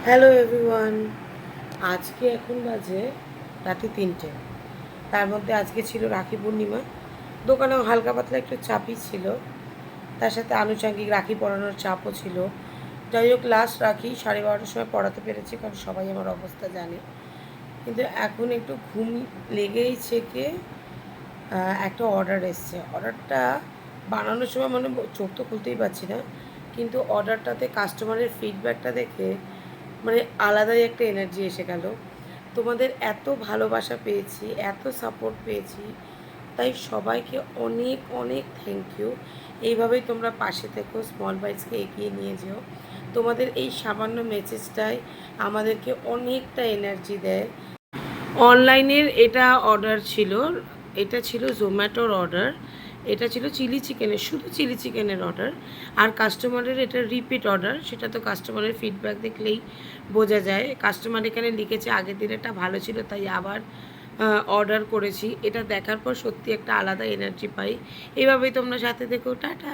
Hello everyone. আজকে এখন বাজে রাতে 3টে। তার মধ্যে আজকে ছিল রাখি পূর্ণিমা। দোকানেও হালকা পাতলা একটু চাপই ছিল, তার সাথে আনুষঙ্গিক রাখি পরানোর চাপও ছিল। যাই হোক, লাস্ট রাখি 12:30টার সময় পড়াতে পেরেছি, কারণ সবাই আমার অবস্থা জানে। কিন্তু এখন একটু ঘুম লেগেইছে কে একটা অর্ডার এসছে। অর্ডারটা বানানোর সময় মানে চোখ তো খুলতেই পারছি না, কিন্তু অর্ডারটাতে কাস্টমারের ফিডব্যাকটা দেখে মানে আলাদাই একটা এনার্জি এসে গেল। তোমাদের এত ভালোবাসা পেয়েছি, এত সাপোর্ট পেয়েছি, তাই সবাইকে অনেক অনেক থ্যাংক ইউ। এইভাবেই তোমরা পাশে থেকো, স্মল বাইটসকে এগিয়ে নিয়ে যেও। তোমাদের এই সামান্য মেসেজটাই আমাদেরকে অনেকটা এনার্জি দেয়। অনলাইনের এটা অর্ডার ছিল, এটা ছিল জোম্যাটোর অর্ডার। এটা ছিল চিলি চিকেনের, শুধু চিলি চিকেনের অর্ডার। আর কাস্টমারের এটা রিপিট অর্ডার, সেটা তো কাস্টমারের ফিডব্যাক দেখলেই বোঝা যায়। কাস্টমার এখানে লিখেছে আগের দিনেরটা ভালো ছিল, তাই আবার অর্ডার করেছি। এটা দেখার পর সত্যি একটা আলাদা এনার্জি পাই। এভাবেই তোমরা সাথে দেখো। টাটা।